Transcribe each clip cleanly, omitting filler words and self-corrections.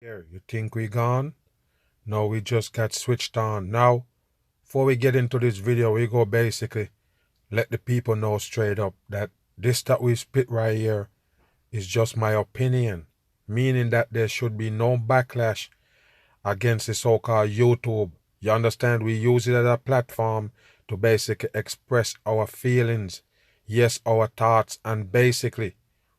Here, you think we gone? No, we just got switched on. Now, before we get into this video, we go basically let the people know straight up that this that we spit right here is just my opinion, meaning that there should be no backlash against the so-called YouTube. You understand? We use it as a platform to basically express our feelings, yes, our thoughts, and basically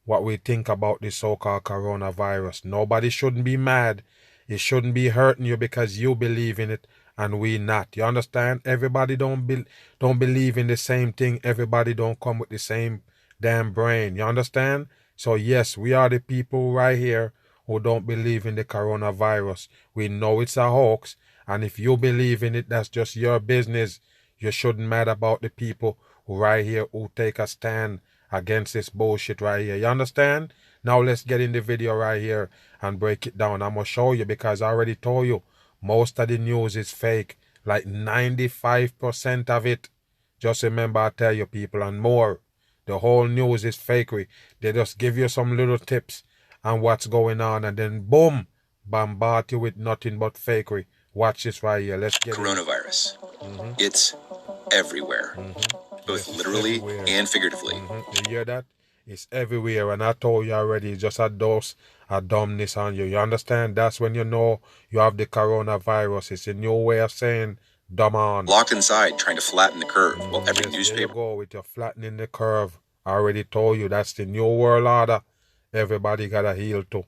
what we think about the so-called coronavirus. Nobody shouldn't be mad. It shouldn't be hurting you because you believe in it and we not. You understand? Everybody don't believe in the same thing. Everybody don't come with the same damn brain. You understand? So yes, we are the people right here who don't believe in the coronavirus. We know it's a hoax, and if you believe in it, that's just your business. You shouldn't matter about the people who right here who take a stand against this bullshit right here. You understand? Now let's get in the video right here and break it down. I'm going to show you because I already told you most of the news is fake. Like 95% of it. Just remember I tell you people, and more. The whole news is fakery. They just give you some little tips on what's going on and then boom, bombard you with nothing but fakery. Watch this right here. Let's get coronavirus. It's everywhere, both Yes, literally everywhere. and figuratively. You hear that? It's everywhere, and I told you already, it's just a dose of dumbness on you. You understand? That's when you know you have the coronavirus. It's a new way of saying dumb on. Locked inside, trying to flatten the curve, while every Yes, there you newspaper go with your flattening the curve. I already told you that's the new world order. Everybody gotta heal to.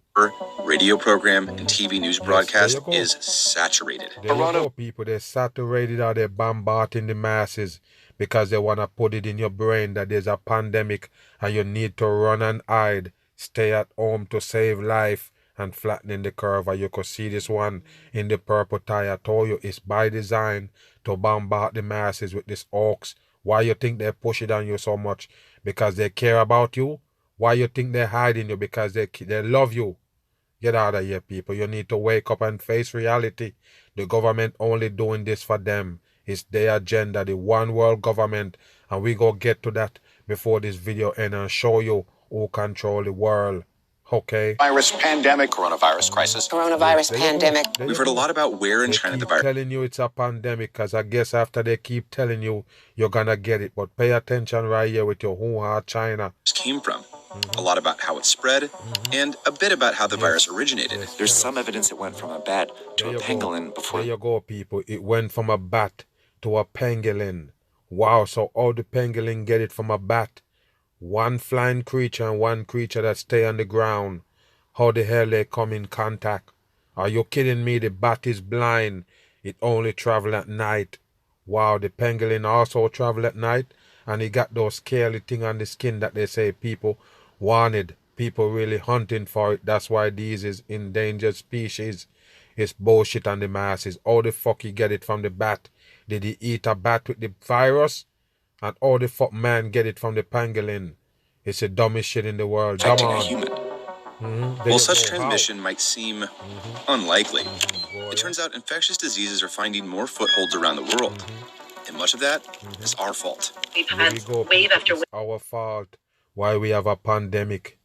radio program and TV news broadcast there you go. is saturated. There you go, people. They're saturated or they're bombarding the masses because they want to put it in your brain that there's a pandemic and you need to run and hide, stay at home to save life and flattening the curve. And you could see this one in the purple tie. I told you it's by design to bombard the masses with this hoax. Why you think they push it on you so much? Because they care about you? Why you think they're hiding you? Because they love you. Get out of here, people. You need to wake up and face reality. The government only doing this for them. It's their agenda, the one world government. And we go get to that before this video ends and show you who control the world. Okay? Virus pandemic, coronavirus crisis. Coronavirus pandemic. We've heard a lot about where in China the virus telling you it's a pandemic because I guess after they keep telling you, you're going to get it. But pay attention right here with your Wuhan, China. came from. A lot about how it spread, and a bit about how the virus originated. There's some evidence it went from a bat to a pangolin before. There you go, people. It went from a bat to a pangolin. Wow, so all the pangolin get it from a bat. One flying creature and one creature that stay on the ground. How the hell they come in contact? Are you kidding me? The bat is blind. It only travel at night. Wow, the pangolin also travel at night. And he got those scaly thing on the skin that they say people wanted. People really hunting for it. That's why these is endangered species. It's bullshit on the masses. How the fuck he get it from the bat? Did he eat a bat with the virus? And how the fuck man get it from the pangolin? It's the dumbest shit in the world. Come Affecting a on. human. While such transmission might seem unlikely, it turns out infectious diseases are finding more footholds around the world. And much of that is our fault. We've had wave after wave. It's our fault why we have a pandemic.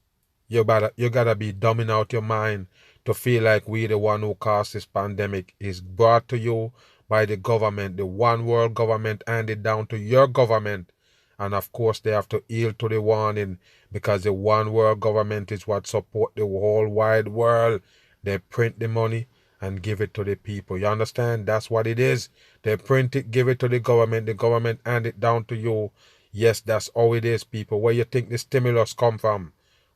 You gotta be dumbing out your mind to feel like we the one who caused this pandemic. Is brought to you by the government, the one world government, handed down to your government. And of course they have to yield to the warning because the one world government is what support the whole wide world. They print the money and give it to the people. You understand? That's what it is. They print it, give it to the government hand it down to you. Yes, that's how it is, people. Where you think the stimulus come from?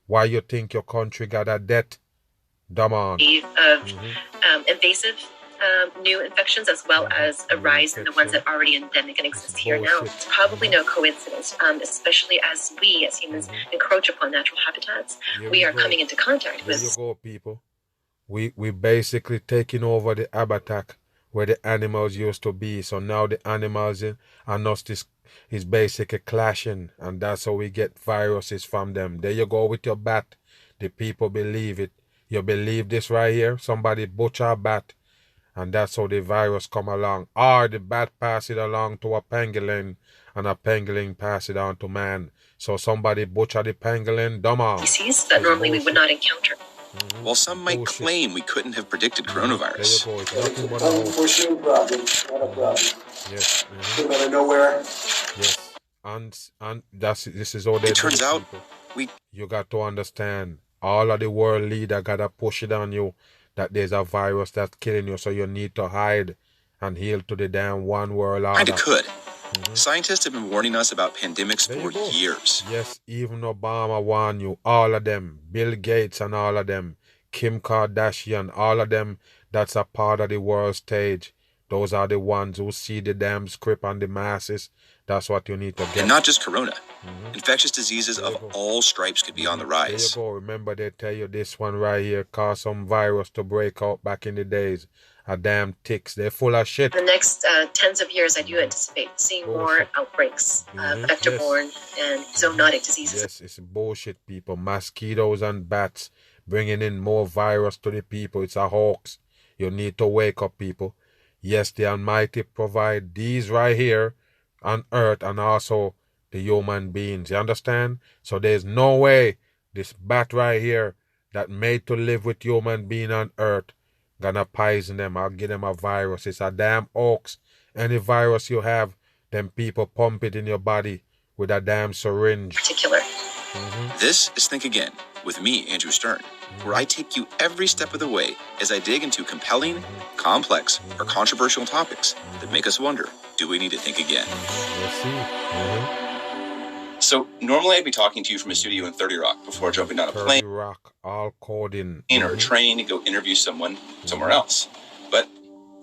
Why you think your country got a debt? Dumb on. Of invasive new infections, as well as a rise in the ones that are already endemic and exist here now. It's probably no coincidence, especially as we as humans encroach upon natural habitats. We are coming into contact with. There you go, people. We basically taking over the habitat where the animals used to be. So now the animals and us is basically clashing, and that's how we get viruses from them. There you go with your bat. The people believe it. You believe this right here? Somebody butcher a bat, and that's how the virus come along. Or the bat pass it along to a pangolin, and a pangolin pass it on to man. So somebody butcher the pangolin, dumb on. Species that normally we would not encounter. While some might claim we couldn't have predicted coronavirus. There you go. It's nothing but a hoax. Unforeseen problem, not a problem. Yes. Came out of nowhere. Yes. And this is how they It do turns it, out people. You got to understand, all of the world leader gotta push it on you that there's a virus that's killing you, so you need to hide and heal to the damn one world order. Kinda could. Scientists have been warning us about pandemics for years. Yes, even Obama warned you, all of them, Bill Gates and all of them, Kim Kardashian, all of them, that's a part of the world stage. Those are the ones who see the damn script on the masses. That's what you need to get. And not just corona. Infectious diseases of all stripes could be on the rise. There you go. Remember they tell you this one right here caused some virus to break out back in the days. A damn ticks. They're full of shit. The next tens of years, I do anticipate seeing more outbreaks of vector-borne and zoonotic diseases. Yes, it's bullshit, people. Mosquitoes and bats bringing in more virus to the people. It's a hoax. You need to wake up, people. Yes, the Almighty provide these right here on earth and also the human beings. You understand? So there's no way this bat right here that made to live with human being on earth gonna poison them or give them a virus. It's a damn hoax. Any virus you have, them people pump it in your body with a damn syringe. Particular. This is Think Again with me, Andrew Stern, where I take you every step of the way as I dig into compelling, complex, or controversial topics that make us wonder, do we need to think again? Let's see. So normally I'd be talking to you from a studio in 30 Rock before jumping on a 30 plane Rock, all coding. or a train to go interview someone somewhere else. But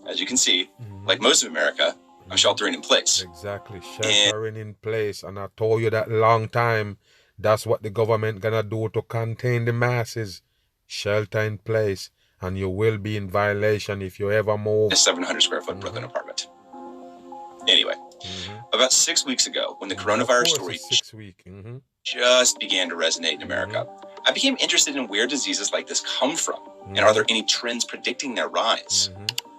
as you can see, like most of America, I'm sheltering in place. Exactly, sheltering in place. And I told you that long time, that's what the government gonna do to contain the masses. Shelter in place. And you will be in violation if you ever move. A 700 square foot Brooklyn apartment. Anyway, about 6 weeks ago, when the coronavirus story just began to resonate in America, I became interested in where diseases like this come from, and are there any trends predicting their rise?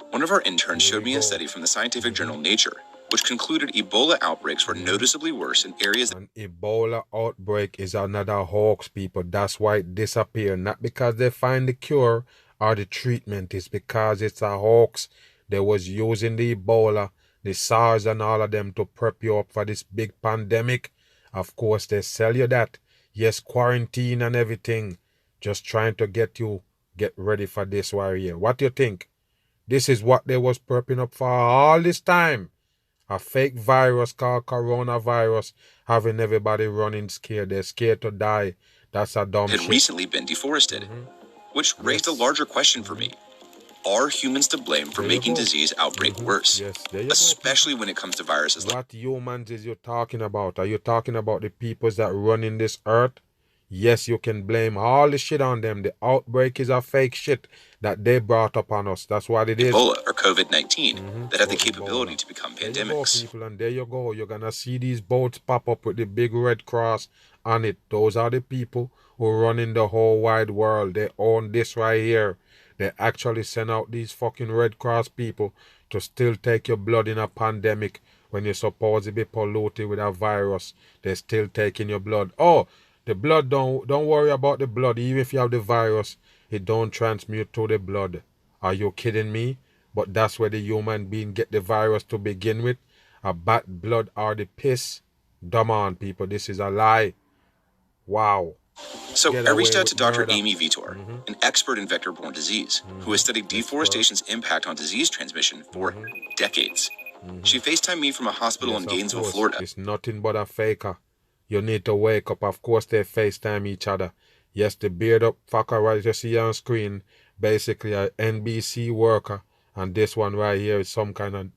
One of our interns showed me a study from the scientific journal Nature, which concluded Ebola outbreaks were noticeably worse in areas. An Ebola outbreak is another hoax, people. That's why it disappeared. Not because they find the cure or the treatment. It's because it's a hoax. They was using the Ebola, the SARS and all of them to prep you up for this big pandemic. Of course, they sell you that. Yes, quarantine and everything. Just trying to get you get ready for this warrior. What do you think? This is what they was prepping up for all this time. A fake virus called coronavirus, having everybody running scared. They're scared to die. That's a dumb shit. Had recently been deforested, which raised a larger question for me. Are humans to blame for making disease outbreak worse? Yes, especially when it comes to viruses like... What humans is you talking about? Are you talking about the peoples that run in this earth? Yes, you can blame all the shit on them. The outbreak is a fake shit that they brought upon us. That's what it is. Ebola or COVID-19 that have the capability to become pandemics. There you go, people, and there you go. You're going to see these boats pop up with the big red cross on it. Those are the people who run in the whole wide world. They own this right here. They actually send out these fucking Red Cross people to still take your blood in a pandemic when you're supposed to be polluted with a virus. They're still taking your blood. Oh, the blood, don't worry about the blood. Even if you have the virus, it don't transmute to the blood. Are you kidding me? But that's where the human being get the virus to begin with. A bat blood or the piss. Come on, people. This is a lie. Wow. So I reached out to Dr. Amy Vitor, an expert in vector-borne disease, who has studied deforestation's impact on disease transmission for decades. She FaceTimed me from a hospital in Gainesville, Florida. It's nothing but a faker. You need to wake up. Of course they FaceTime each other. Yes, the beard up fucker right you see on screen, basically an NBC worker, and this one right here is some kind of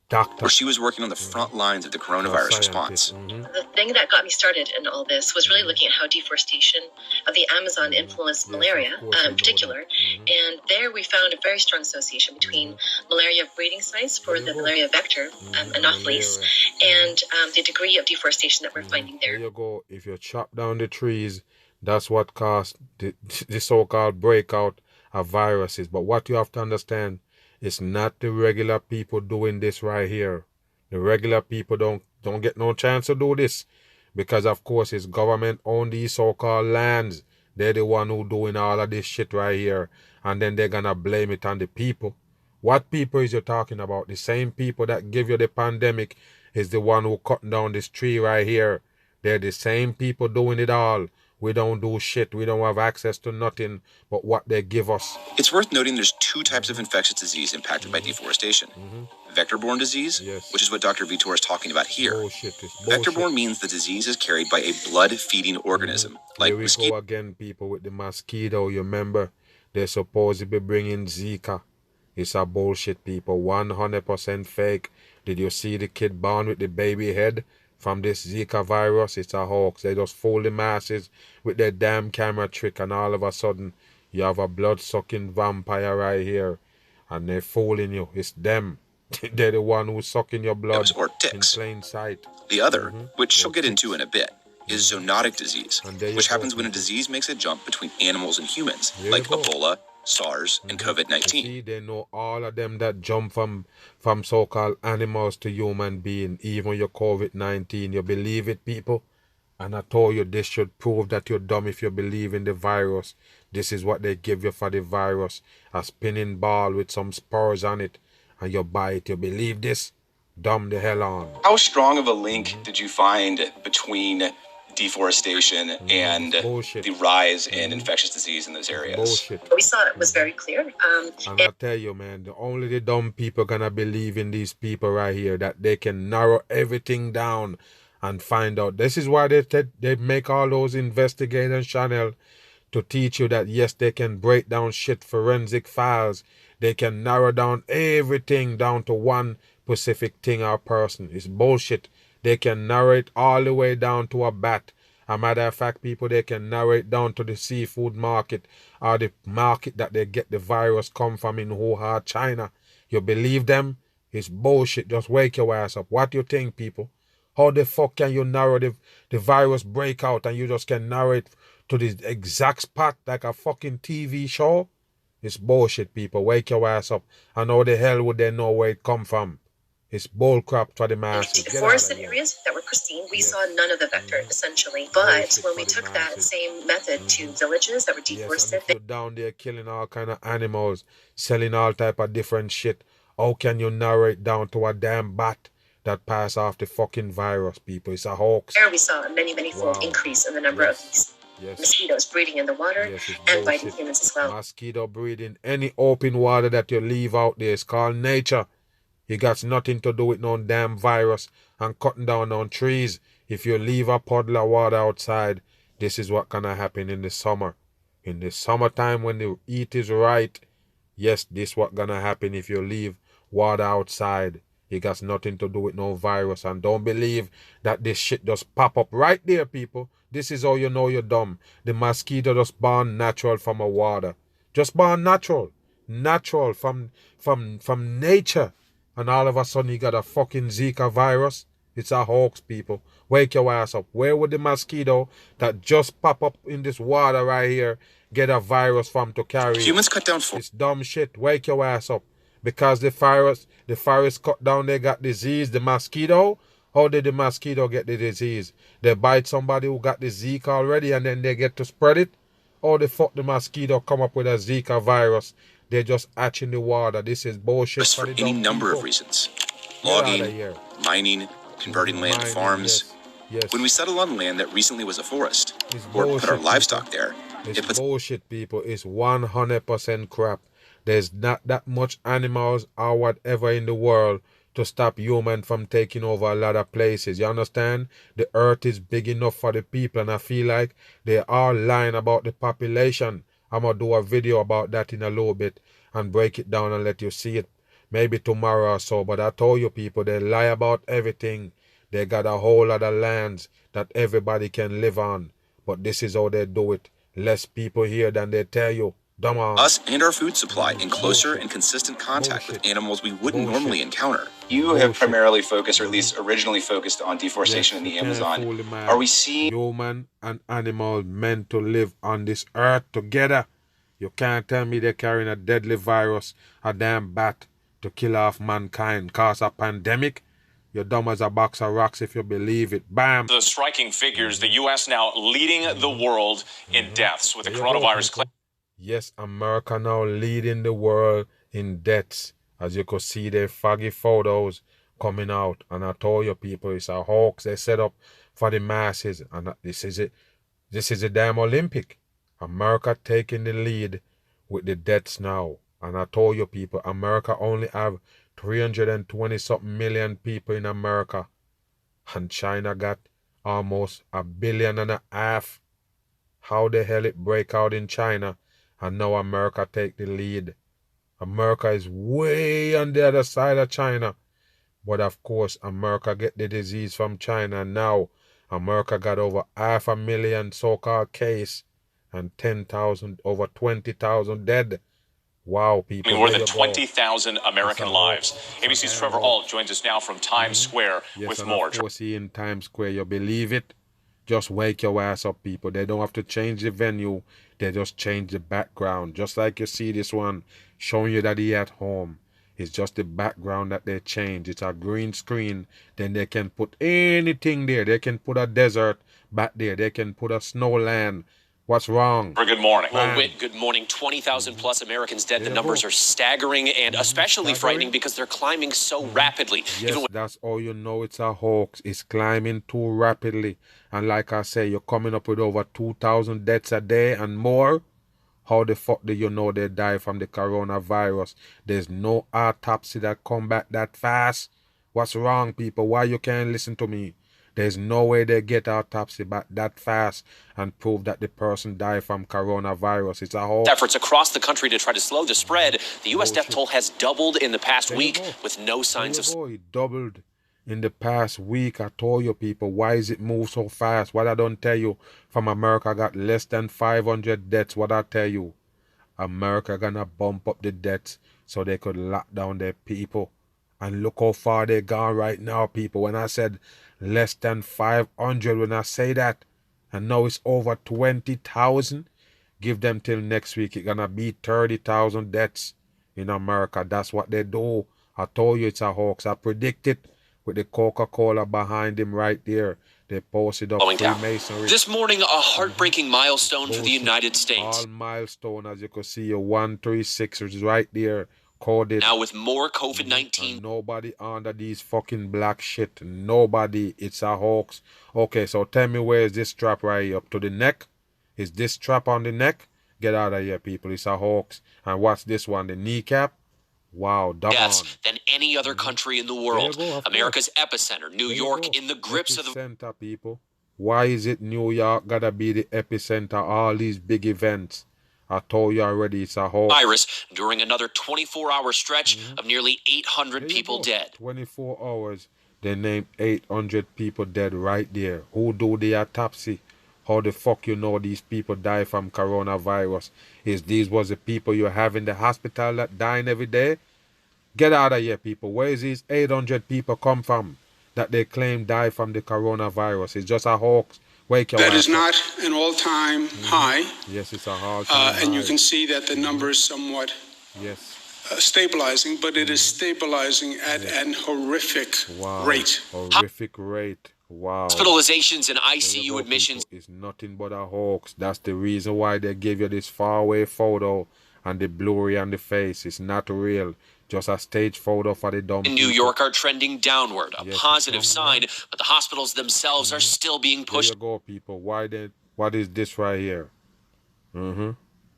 doctor. Where she was working on the front lines of the coronavirus response. The thing that got me started in all this was really looking at how deforestation of the Amazon influenced malaria in particular. And there we found a very strong association between malaria breeding sites for the malaria vector, Anopheles, and the degree of deforestation that we're finding there. There you go. If you chop down the trees, that's what caused the so-called breakout of viruses. But what you have to understand, it's not the regular people doing this right here. The regular people don't get no chance to do this. Because of course it's government own these so-called lands. They're the one who doing all of this shit right here. And then they're gonna blame it on the people. What people is you talking about? The same people that give you the pandemic is the one who cutting down this tree right here. They're the same people doing it all. We don't do shit. We don't have access to nothing but what they give us. It's worth noting there's two types of infectious disease impacted by deforestation. Vector-borne disease, which is what Dr. Vitor is talking about here. Vector-borne means the disease is carried by a blood-feeding organism, like mosquito. Here we go again, people, with the mosquito. You remember, they're supposed to be bringing Zika. It's a bullshit, people. 100% fake. Did you see the kid born with the baby head from this Zika virus? It's a hoax. They just fool the masses with their damn camera trick, and all of a sudden, you have a blood-sucking vampire right here, and they're fooling you. It's them. They're the one who's sucking your blood or ticks. in plain sight. The other, which she'll get into in a bit, is zoonotic disease, which happens when a disease makes a jump between animals and humans, like Ebola, SARS, and COVID-19. See, they know all of them that jump from so-called animals to human being, even your COVID-19. You believe it, people? And I told you this should prove that you're dumb if you believe in the virus. This is what they give you for the virus. A spinning ball with some spurs on it. And you buy it. You believe this? Dumb the hell on. How strong of a link did you find between deforestation and the rise in infectious disease in those areas? Bullshit. What we saw it was very clear. And I tell you, man, only the dumb people gonna believe in these people right here, that they can narrow everything down and find out. This is why they make all those investigative channels to teach you that yes, they can break down shit, forensic files. They can narrow down everything down to one specific thing or person. It's bullshit. They can narrow it all the way down to a bat. As a matter of fact, people, they can narrow it down to the seafood market or the market that they get the virus come from in Wuhan, China. You believe them? It's bullshit. Just wake your ass up. What do you think, people? How the fuck can you narrow the virus breakout and you just can narrow it to the exact spot like a fucking TV show? It's bullshit, people. Wake your ass up. And how the hell would they know where it come from? It's bullcrap for the masses. The forested areas that were pristine, we saw none of the vector, essentially. But when we took that same method to villages that were deforested... You're down there killing all kind of animals, selling all type of different shit. How can you narrow it down to a damn bat that pass off the fucking virus, people? It's a hoax. There we saw a many-fold increase in the number of these mosquitoes breeding in the water and biting humans as well. Mosquito breeding, any open water that you leave out there is called nature. It got nothing to do with no damn virus and cutting down on trees. If you leave a puddle of water outside, this is what gonna happen in the summer. In the summertime when the heat is right, yes, this what gonna happen if you leave water outside. It got nothing to do with no virus. And don't believe that this shit just pop up right there, people. This is how you know you're dumb. The mosquito just born natural from a water. Just born natural. Natural from nature. And all of a sudden you got a fucking Zika virus. It's a hoax, people. Wake your ass up. Where would the mosquito that just pop up in this water right here get a virus from to carry? Humans cut down It's dumb shit. Wake your ass up. Because the virus cut down, they got disease. The mosquito, how did the mosquito get the disease? They bite somebody who got the Zika already and then they get to spread it? Or the fuck the mosquito come up with a Zika virus? They just hatch in the water. This is bullshit. For any number of reasons. Logging, mining, converting land to farms. Yes. When we settle on land that recently was a forest, or put our livestock there, it puts bullshit, people. It's 100% crap. There's not that much animals or whatever in the world to stop human from taking over a lot of places. You understand? The earth is big enough for the people, and I feel like they are lying about the population. I'm going to do a video about that in a little bit and break it down and let you see it maybe tomorrow or so. But I told you, people, they lie about everything. They got a whole lot of lands that everybody can live on. But this is how they do it. Less people here than they tell you. Us and our food supply in closer and consistent contact with animals we wouldn't normally encounter. You have primarily focused, or at least originally focused, on deforestation in the Amazon. Are we seeing human and animal meant to live on this earth together? You can't tell me they're carrying a deadly virus, a damn bat, to kill off mankind, cause a pandemic? You're dumb as a box of rocks if you believe it. Bam. The striking figures, the U.S. now leading the world in deaths with the coronavirus. Yes, America now leading the world in deaths. As you could see, their foggy photos coming out. And I told you people, it's a hoax they set up for the masses. And this is it. This is a damn Olympic. America taking the lead with the deaths now. And I told you people, America only have 320-something million people in America. And China got almost 1.5 billion. How the hell it break out in China and now America take the lead? America is way on the other side of China. But of course, America get the disease from China. And now America got over 500,000 so-called case and 10,000, over 20,000 dead. Wow, people. More than 20,000 American lives. ABC's Trevor Ault joins us now from Times Square with more. Of course, in Times Square, you believe it? Just wake your ass up, people. They don't have to change the venue. They just change the background. Just like you see this one showing you that he at home. It's just the background that they change. It's a green screen. Then they can put anything there. They can put a desert back there. They can put a snowland. What's wrong? Good morning. Well, Whit, good morning. 20,000 plus Americans dead. The numbers are staggering and especially frightening because they're climbing so rapidly. Yes, that's all you know. It's a hoax. It's climbing too rapidly. And like I say, you're coming up with over 2,000 deaths a day and more. How the fuck do you know they die from the coronavirus? There's no autopsy that come back that fast. What's wrong, people? Why you can't listen to me? There's no way they get autopsy back that fast and prove that the person died from coronavirus. It's a whole efforts across the country to try to slow the spread. The U.S. death toll has doubled in the past week with no signs of... It doubled in the past week. I told you people, why is it move so fast? What I don't tell you, from America got less than 500 deaths. What I tell you, America gonna bump up the deaths so they could lock down their people. And look how far they gone right now, people. When I said less than 500, when I say that, and now it's over 20,000, give them till next week. It's gonna be 30,000 deaths in America. That's what they do. I told you it's a hoax. I predict it with the Coca-Cola behind him right there. They posted up Freemasonry. This morning, a heartbreaking milestone for the United States. All milestone, as you can see, 136, which is right there. Coded. Now with more COVID-19. Nobody under these fucking black shit. Nobody. It's a hoax. Okay, so tell me, where is this strap right here? Up to the neck? Is this strap on the neck? Get out of here, people. It's a hoax. And what's this one? The kneecap? Wow, deaths than any other country in the world. America's epicenter, New York, in the grips of the epicenter, people. Why is it New York gotta be the epicenter of all these big events? I told you already, it's a whole virus during another 24-hour stretch of nearly 800 people dead. 24 hours, they named 800 people dead right there. Who do the autopsy? How the fuck you know these people die from coronavirus? Is these was the people you have in the hospital that dying every day? Get out of here, people. Where is these 800 people come from that they claim die from the coronavirus? It's just a hoax. That is not an all-time high. Yes, it's a all-time high. And you can see that the number is somewhat stabilizing, but it is stabilizing at an horrific rate. Horrific rate. Wow. Hospitalizations and ICU admissions. It's nothing but a hoax. That's the reason why they give you this faraway photo and the blurry on the face. It's not real. Just a stage photo for the dumb in New York are trending downward, a positive sign, but the hospitals themselves are still being pushed. There you go, people. What is this right here?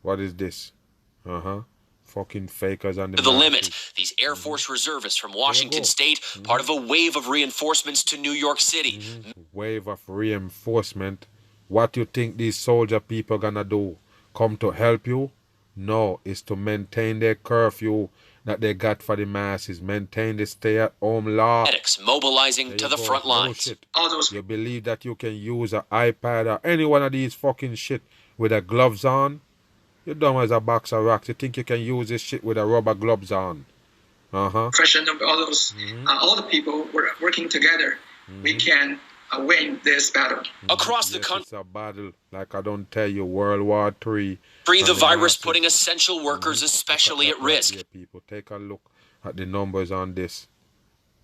What is this? Fucking fakers on the limit. These Air Force reservists from Washington State, part of a wave of reinforcements to New York City. Wave of reinforcement. What you think these soldier people gonna do? Come to help you? No, it's to maintain their curfew that they got for the masses. Maintain the stay-at-home law. Medics mobilizing to the front lines. You believe that you can use an iPad or any one of these fucking shit with the gloves on? You're dumb as a box of rocks. You think you can use this shit with a rubber gloves on? Question of all those, all the people working together, we can win this battle. Across the country. It's a battle, like I don't tell you, World War III. The virus putting essential workers especially at risk. People, take a look at the numbers on this.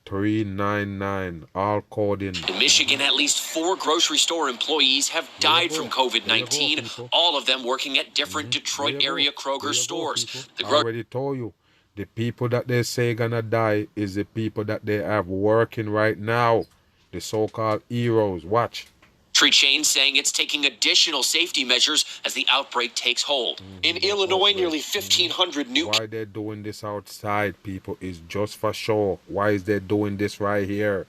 399, all coding. In Michigan, at least 4 grocery store employees have died from COVID-19, all of them working at different Detroit area Kroger stores. I already told you, the people that they say gonna die is the people that they have working right now, the so-called heroes. Watch. Grocery chain saying it's taking additional safety measures as the outbreak takes hold. In Illinois, nearly 1,500 new... Why they're doing this outside, people, is just for show. Why is they doing this right here?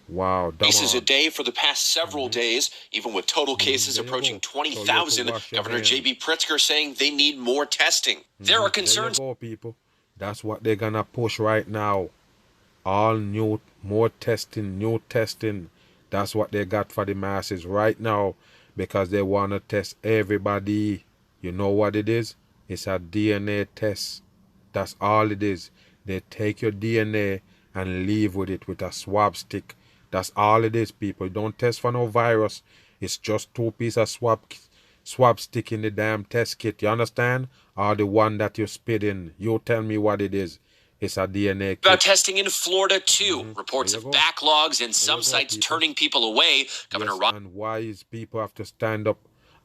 Wow, cases a day for the past several days, even with total cases approaching 20,000. Governor J.B. Pritzker saying they need more testing. There are concerns... There you go, people. That's what they're gonna push right now. All new, more testing, new testing. That's what they got for the masses right now, because they want to test everybody. You know what it is? It's a DNA test. That's all it is. They take your DNA and leave with it with a swab stick. That's all it is, people. Don't test for no virus. It's just 2 pieces of swab stick in the damn test kit. You understand? Or the one that you spit in. You tell me what it is. It's a DNA kit. About testing in Florida, too. Reports of backlogs and some sites turning people away. Governor Yes, and why is people have to stand up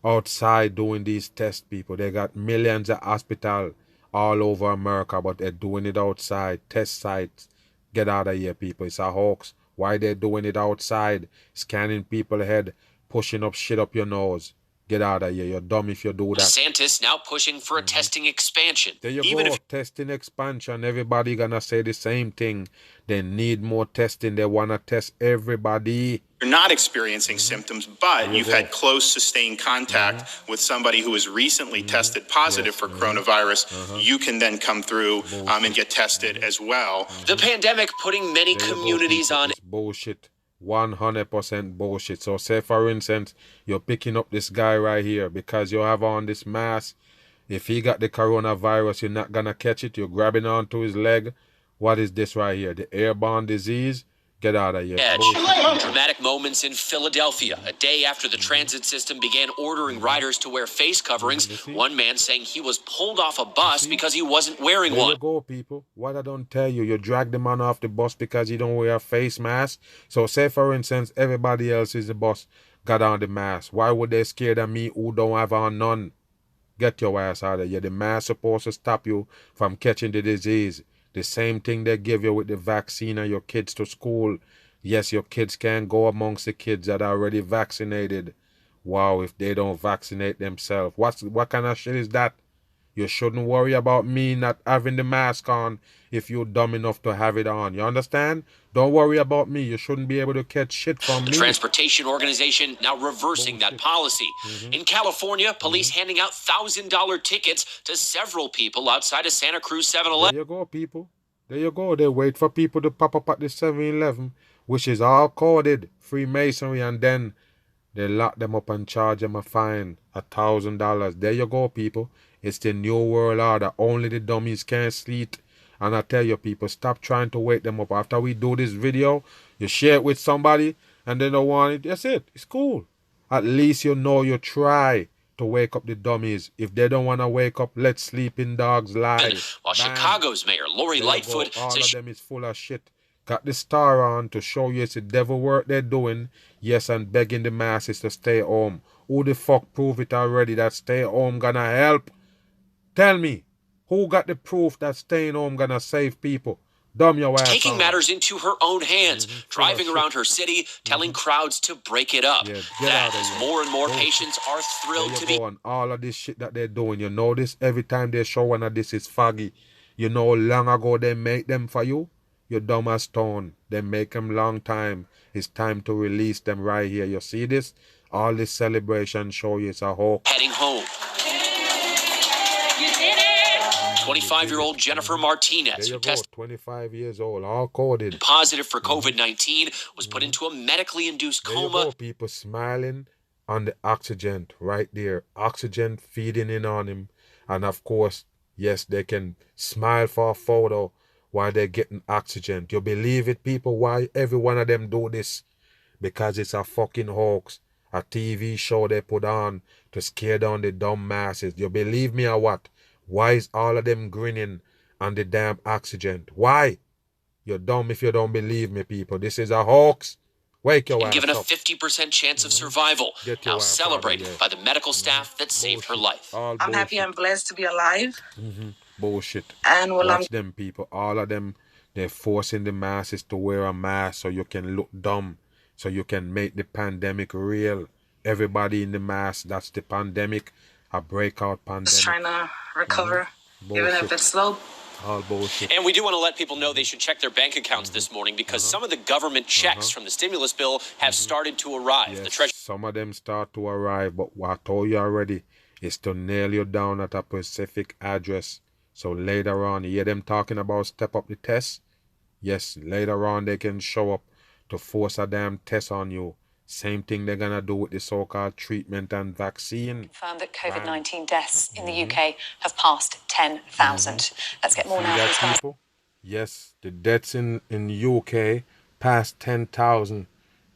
outside doing these tests, people? They got millions of hospitals all over America, but they're doing it outside. Test sites. Get out of here, people. It's a hoax. Why they doing it outside? Scanning people's head, pushing up shit up your nose. Get out of here. You're dumb if you do that. DeSantis now pushing for a testing expansion. There you go. Testing expansion. Everybody gonna say the same thing. They need more testing. They wanna test everybody. You're not experiencing symptoms, but you've had close, sustained contact with somebody who has recently tested positive for coronavirus. You can then come through and get tested as well. The pandemic putting many communities on... It's bullshit. 100% bullshit. So say for instance, you're picking up this guy right here because you have on this mask. If he got the coronavirus, you're not gonna catch it. You're grabbing onto his leg. What is this right here? The airborne disease? Get out of here. Dramatic moments in Philadelphia. A day after the transit system began ordering riders to wear face coverings, one man saying he was pulled off a bus because he wasn't wearing one. There you go, people. What I don't tell you, you drag the man off the bus because he don't wear a face mask. So say, for instance, everybody else is the bus got on the mask. Why would they scared of me who don't have on none? Get your ass out of here. The mask supposed to stop you from catching the disease. The same thing they give you with the vaccine and your kids to school. Yes, your kids can go amongst the kids that are already vaccinated. Wow, if they don't vaccinate themselves. What kind of shit is that? You shouldn't worry about me not having the mask on if you're dumb enough to have it on. You understand? Don't worry about me. You shouldn't be able to catch shit from me. The transportation organization now reversing that policy. In California, police handing out $1,000 tickets to several people outside of Santa Cruz 7-Eleven. There you go, people. There you go. They wait for people to pop up at the 7-Eleven, which is all coded Freemasonry, and then they lock them up and charge them a fine, $1,000. There you go, people. It's the new world order. Only the dummies can't sleep. And I tell you, people, stop trying to wake them up. After we do this video, you share it with somebody and they don't want it. That's it. It's cool. At least you know you try to wake up the dummies. If they don't want to wake up, let sleeping dogs lie. While Chicago's mayor, Lori Lightfoot, all of them is full of shit. Got the star on to show you it's the devil work they're doing. Yes, and begging the masses to stay home. Who the fuck prove it already that stay home gonna help? Tell me, who got the proof that staying home gonna save people? Dumb your ass. Taking matters into her own hands, driving around her city, telling crowds to break it up. That as more and more patients are thrilled to be. And all of this shit that they're doing, you know this? Every time they show one of this is foggy. You know long ago they make them for you? You dumb as stone. They make them long time. It's time to release them right here. You see this? All this celebration show you it's a hoax. Heading home. 25-year-old Jennifer Martinez, who tested 25 years old, all coded positive for COVID-19, was put into a medically induced coma. People smiling on the oxygen right there. Oxygen feeding in on him. And of course, yes, they can smile for a photo while they're getting oxygen. Do you believe it, people? Why every one of them do this? Because it's a fucking hoax. A TV show they put on to scare down the dumb masses. Do you believe me or what? Why is all of them grinning on the damn oxygen? Why? You're dumb if you don't believe me, people. This is a hoax. Wake your ass given a up. 50% chance of survival. Now celebrated by the medical staff that saved her life. I'm happy and blessed to be alive. Bullshit. And watch them people. All of them, they're forcing the masses to wear a mask so you can look dumb. So you can make the pandemic real. Everybody in the mask, that's the pandemic. A breakout pandemic. Just trying to recover, even if it's slow. All bullshit. And we do want to let people know they should check their bank accounts this morning because some of the government checks from the stimulus bill have started to arrive. Yes, The Treasury some of them start to arrive, but what I told you already is to nail you down at a specific address. So later on, you hear them talking about step up the test? Yes, later on they can show up to force a damn test on you. Same thing they're going to do with the so-called treatment and vaccine. Confirmed that COVID-19 deaths in the UK have passed 10,000. Let's get more now. People? Yes, the deaths in UK passed 10,000,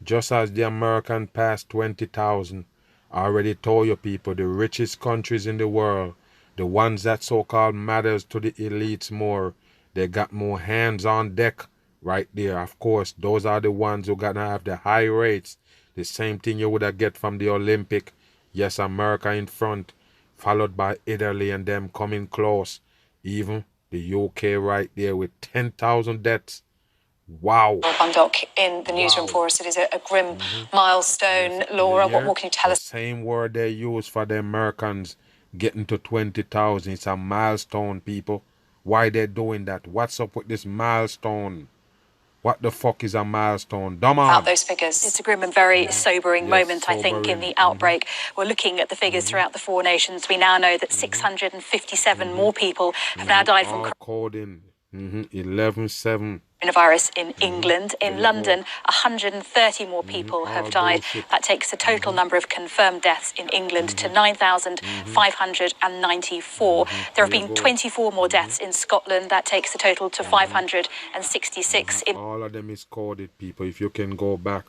just as the American passed 20,000. I already told you people, the richest countries in the world, the ones that so-called matters to the elites more, they got more hands on deck right there. Of course, those are the ones who gonna have the high rates. The same thing you would have get from the Olympic. Yes, America in front, followed by Italy and them coming close. Even the UK right there with 10,000 deaths. Wow. Bundok in the newsroom for us. It is a grim milestone. Laura, what can you tell us? The same word they use for the Americans getting to 20,000. It's a milestone, people. Why they doing that? What's up with this milestone? What the fuck is a milestone? About those figures. It's a grim and very sobering moment, I think, in the outbreak. We're looking at the figures throughout the four nations. We now know that 657 more people have now died from coding. 11-7. coronavirus in England. In London, 130 more people have died. That takes the total number of confirmed deaths in England to 9,594. There have been 24 more deaths in Scotland. That takes the total to 566. All of them is coded, people. If you can go back.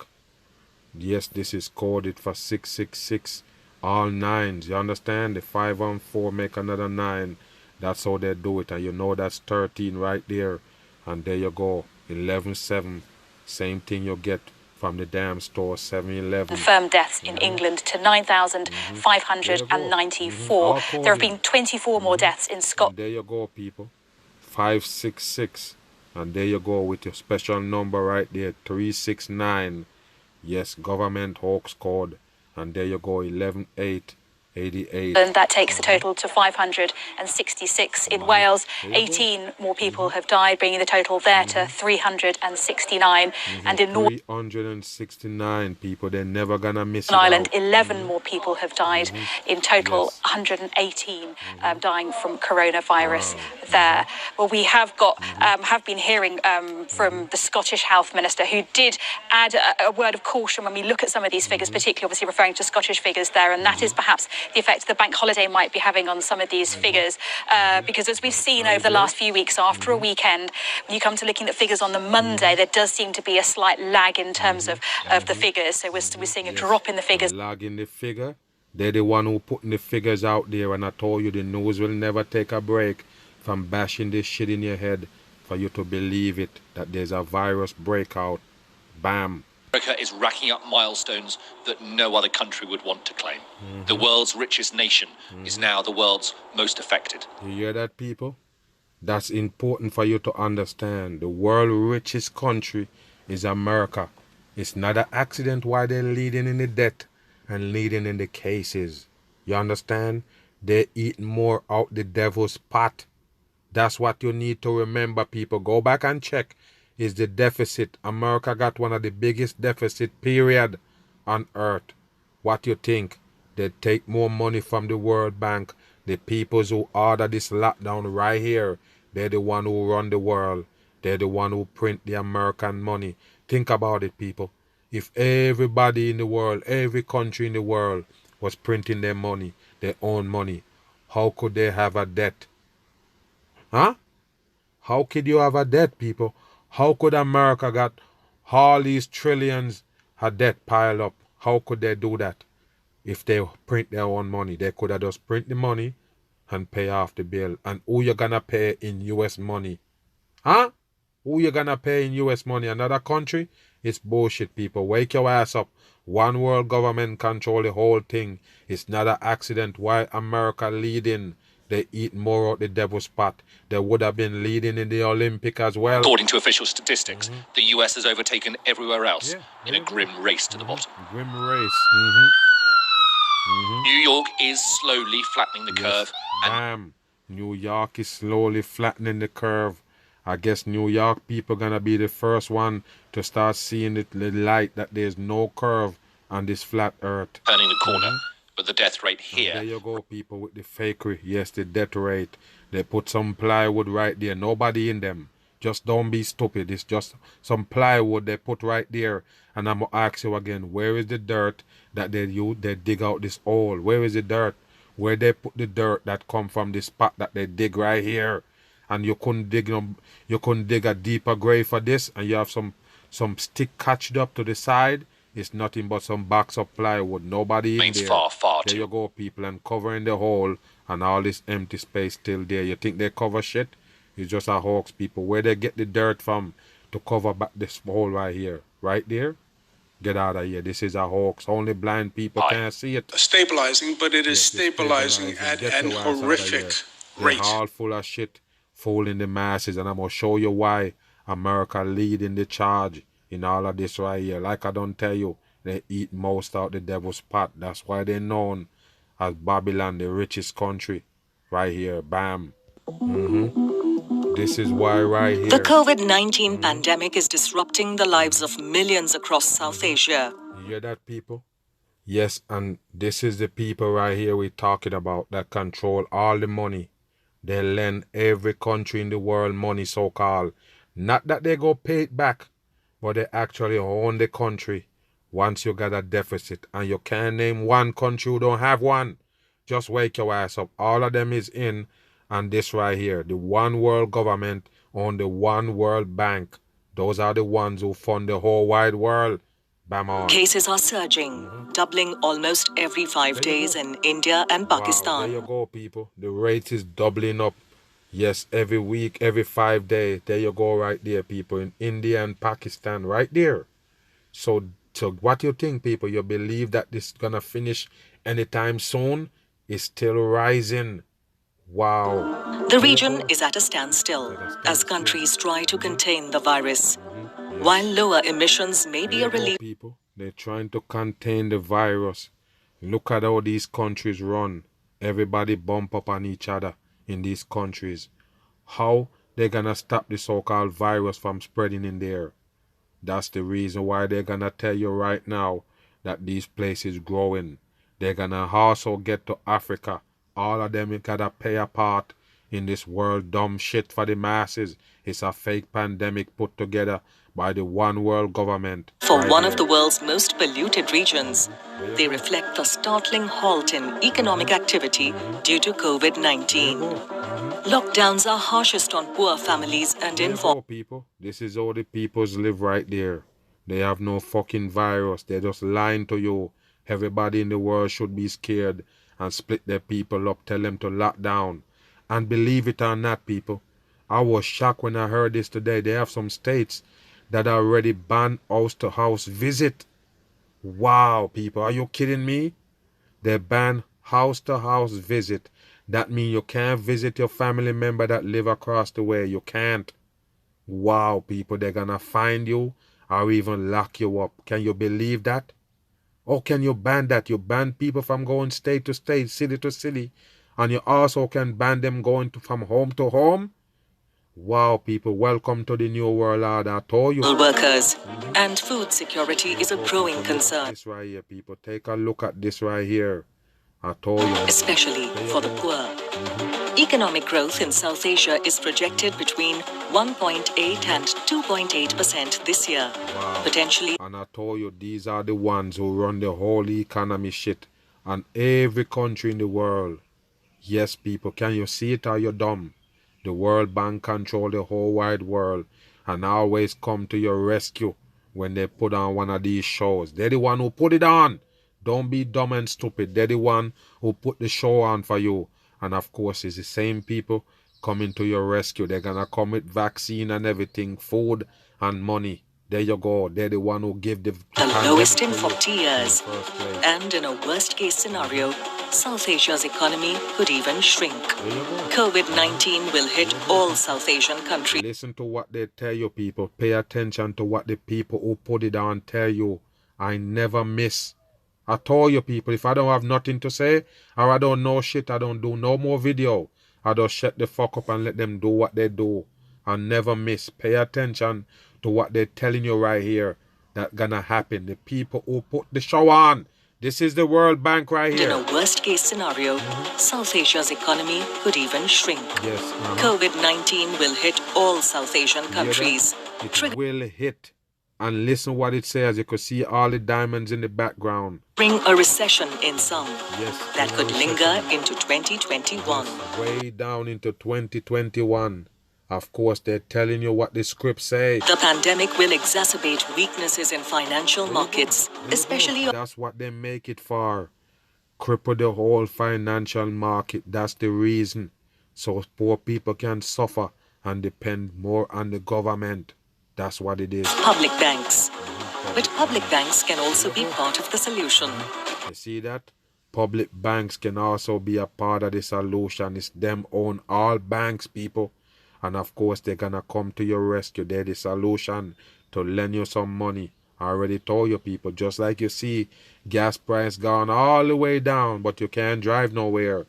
Yes, this is coded for 666. All nines. You understand? The 5 and 4 make another 9. That's how they do it. And you know that's 13 right there. And there you go, 11-7. Same thing you get from the damn store, 7-11. Confirmed deaths in England to 9,594. There have been 24 more deaths in Scotland. There you go, people. 566. And there you go with your special number right there, 369. Yes, government hoax code. And there you go, 11-8. 88. And that takes the total to 566. In Wales, 18 more people have died, bringing the total there to 369. And in Northern 369 people, they're never gonna miss Ireland, 11 more people have died. In total, 118 dying from coronavirus there. Well, we have been hearing from the Scottish Health Minister, who did add a word of caution when we look at some of these figures, particularly obviously referring to Scottish figures there, and that is perhaps the effect the bank holiday might be having on some of these figures, because as we've seen over the last few weeks, after a weekend, when you come to looking at figures on the Monday, there does seem to be a slight lag in terms of the figures. So we're seeing a drop in the figures. Lag in the figure. They're the one who putting the figures out there, and I told you the news will never take a break from bashing this shit in your head for you to believe it, that there's a virus breakout. Bam. America is racking up milestones that no other country would want to claim. The world's richest nation is now the world's most affected. You hear that, people? That's important for you to understand. The world's richest country is America. It's not an accident why they're leading in the debt and leading in the cases. You understand? They're eating more out the devil's pot. That's what you need to remember, people. Go back and check. Is the deficit. America got one of the biggest deficit period on earth. What you think? They take more money from the World Bank. The peoples who order this lockdown right here, they're the one who run the world. They're the one who print the American money. Think about it, people. If everybody in the world, every country in the world was printing their money, their own money, how could they have a debt? Huh? How could you have a debt, people? How could America got all these trillions of debt piled up? How could they do that? If they print their own money, they could have just print the money and pay off the bill. And who you gonna pay in US money? Huh? Who you gonna pay in US money? Another country? It's bullshit, people. Wake your ass up. One world government control the whole thing. It's not an accident why America leading. They eat more out the devil's pot. They would have been leading in the Olympic as well. According to official statistics, the US has overtaken everywhere else in a grim race to the bottom. Grim race. New York is slowly flattening the curve. Bam. New York is slowly flattening the curve. I guess New York people gonna be the first one to start seeing the light that there's no curve on this flat earth. Turning the corner, but the death rate here. And there you go, people, with the fakery. Yes, the death rate. They put some plywood right there. Nobody in them. Just don't be stupid. It's just some plywood they put right there. And I'm gonna ask you again, where is the dirt that they dig out this hole? Where is the dirt? Where they put the dirt that come from the spot that they dig right here? And you couldn't dig a deeper grave for this, and you have some stick catched up to the side. It's nothing but some box of plywood. Nobody in there. There you go, people, and covering the hole and all this empty space still there. You think they cover shit? It's just a hoax, people. Where they get the dirt from to cover back this hole right here? Right there? Get out of here. This is a hoax. Only blind people can't see it. Stabilizing, but it is stabilizing at an horrific rate. They're all full of shit, fooling the masses, and I'm going to show you why America leading the charge in all of this right here. Like I don't tell you, they eat most out the devil's pot. That's why they're known as Babylon, the richest country. Right here, bam. This is why right here. The COVID-19 pandemic is disrupting the lives of millions across South Asia. You hear that, people? Yes, and this is the people right here we're talking about that control all the money. They lend every country in the world money, so-called. Not that they go pay it back, but they actually own the country once you got a deficit. And you can't name one country who don't have one. Just wake your ass up. All of them is in. And this right here, the one world government on the one world bank. Those are the ones who fund the whole wide world. Bam on. Cases are surging, doubling almost every 5 days in India and Pakistan. Wow, there you go, people. The rate is doubling up. Yes, every week, every 5 days. There you go right there, people. In India and Pakistan, right there. So what you think, people? You believe that this is going to finish anytime soon? It's still rising. Wow. The region is at a standstill as countries try to contain the virus. While lower emissions may be a relief. People, they're trying to contain the virus. Look at how these countries run. Everybody bump up on each other in these countries. How they're gonna stop the so-called virus from spreading in there? That's the reason why they're gonna tell you right now that these places growing. They're gonna also get to Africa. All of them gotta pay a part in this world dumb shit for the masses. It's a fake pandemic put together by the one world government. For one of the world's most polluted regions, they reflect the startling halt in economic activity due to COVID-19. Lockdowns are harshest on poor families and informal people. This is how the peoples live right there. They have no fucking virus. They're just lying to you. Everybody in the world should be scared and split their people up, tell them to lock down. And believe it or not, people, I was shocked when I heard this today. They have some states that already banned house-to-house visit. Wow, people, are you kidding me? They ban house-to-house visit. That means you can't visit your family member that live across the way. You can't. Wow, people, they're gonna find you or even lock you up. Can you believe that? Or can you ban that? You ban people from going state to state, city to city. And you also can ban them going from home to home. Wow, people, welcome to the new world order. I told you. Workers and food security is a growing concern. This right here, people. Take a look at this right here. I told you. Especially for the poor. Economic growth in South Asia is projected between 1.8 and 2.8% this year. Wow. Potentially. And I told you, these are the ones who run the whole economy shit. And every country in the world. Yes, people, can you see it or you're dumb? The World Bank control the whole wide world and always come to your rescue when they put on one of these shows. They're the one who put it on. Don't be dumb and stupid. They're the one who put the show on for you. And of course, it's the same people coming to your rescue. They're gonna come with vaccine and everything, food and money. There you go. They're the one who give the lowest in 40 years. And in a worst-case scenario, South Asia's economy could even shrink. COVID-19 will hit all South Asian countries. Listen to what they tell you, people. Pay attention to what the people who put it on tell you. I never miss. I told you, people, if I don't have nothing to say or I don't know shit, I don't do no more video. I just shut the fuck up and let them do what they do. I never miss. Pay attention to what they're telling you right here. That gonna happen. The people who put the show on. This is the World Bank right here. In a worst-case scenario, South Asia's economy could even shrink. Yes. COVID-19 will hit all South Asian countries. It will hit. And listen what it says. You could see all the diamonds in the background. Bring a recession in some. Yes. That could linger into 2021. Way down into 2021. Of course, they're telling you what the script say. The pandemic will exacerbate weaknesses in financial markets, especially... That's what they make it for. Cripple the whole financial market. That's the reason. So poor people can suffer and depend more on the government. That's what it is. Public banks. But public banks can also be part of the solution. You see that? Public banks can also be a part of the solution. It's them own all banks, people. And of course, they're gonna come to your rescue. They're the solution to lend you some money. I already told you, people, just like you see gas price gone all the way down, but you can't drive nowhere.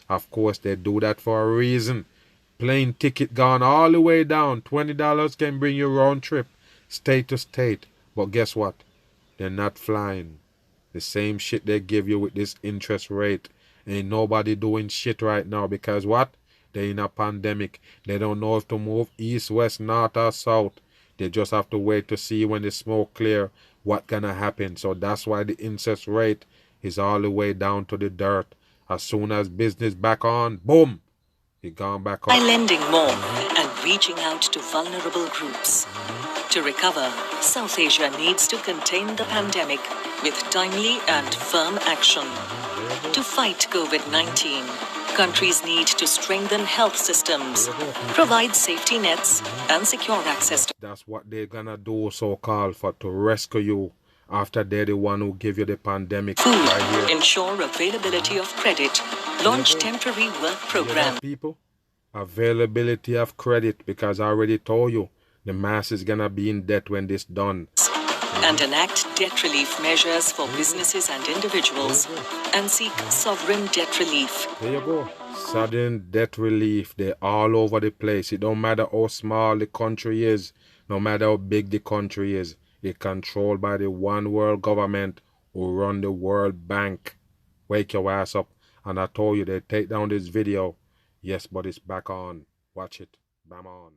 Of course, they do that for a reason. Plane ticket gone all the way down. $20 can bring you round trip, state to state. But guess what? They're not flying. The same shit they give you with this interest rate. Ain't nobody doing shit right now because what? They're in a pandemic. They don't know if to move east, west, north, or south. They just have to wait to see when the smoke clear what gonna happen. So that's why the interest rate is all the way down to the dirt. As soon as business back on, boom, it gone back up. By lending more and reaching out to vulnerable groups. To recover, South Asia needs to contain the pandemic with timely and firm action. To fight COVID-19, countries need to strengthen health systems, provide safety nets, and secure access to... That's what they're gonna do, so-called, for to rescue you after they're the one who give you the pandemic. Food, right here. ensure availability of credit, launch temporary work program. People, availability of credit, because I already told you, the mass is gonna be in debt when this done. And enact debt relief measures for businesses and individuals, and seek sovereign debt relief. There you go. Sudden debt relief. They're all over the place. It don't matter how small the country is, no matter how big the country is. It's controlled by the one world government who run the World Bank. Wake your ass up. And I told you they take down this video. Yes, but it's back on. Watch it. Bam on.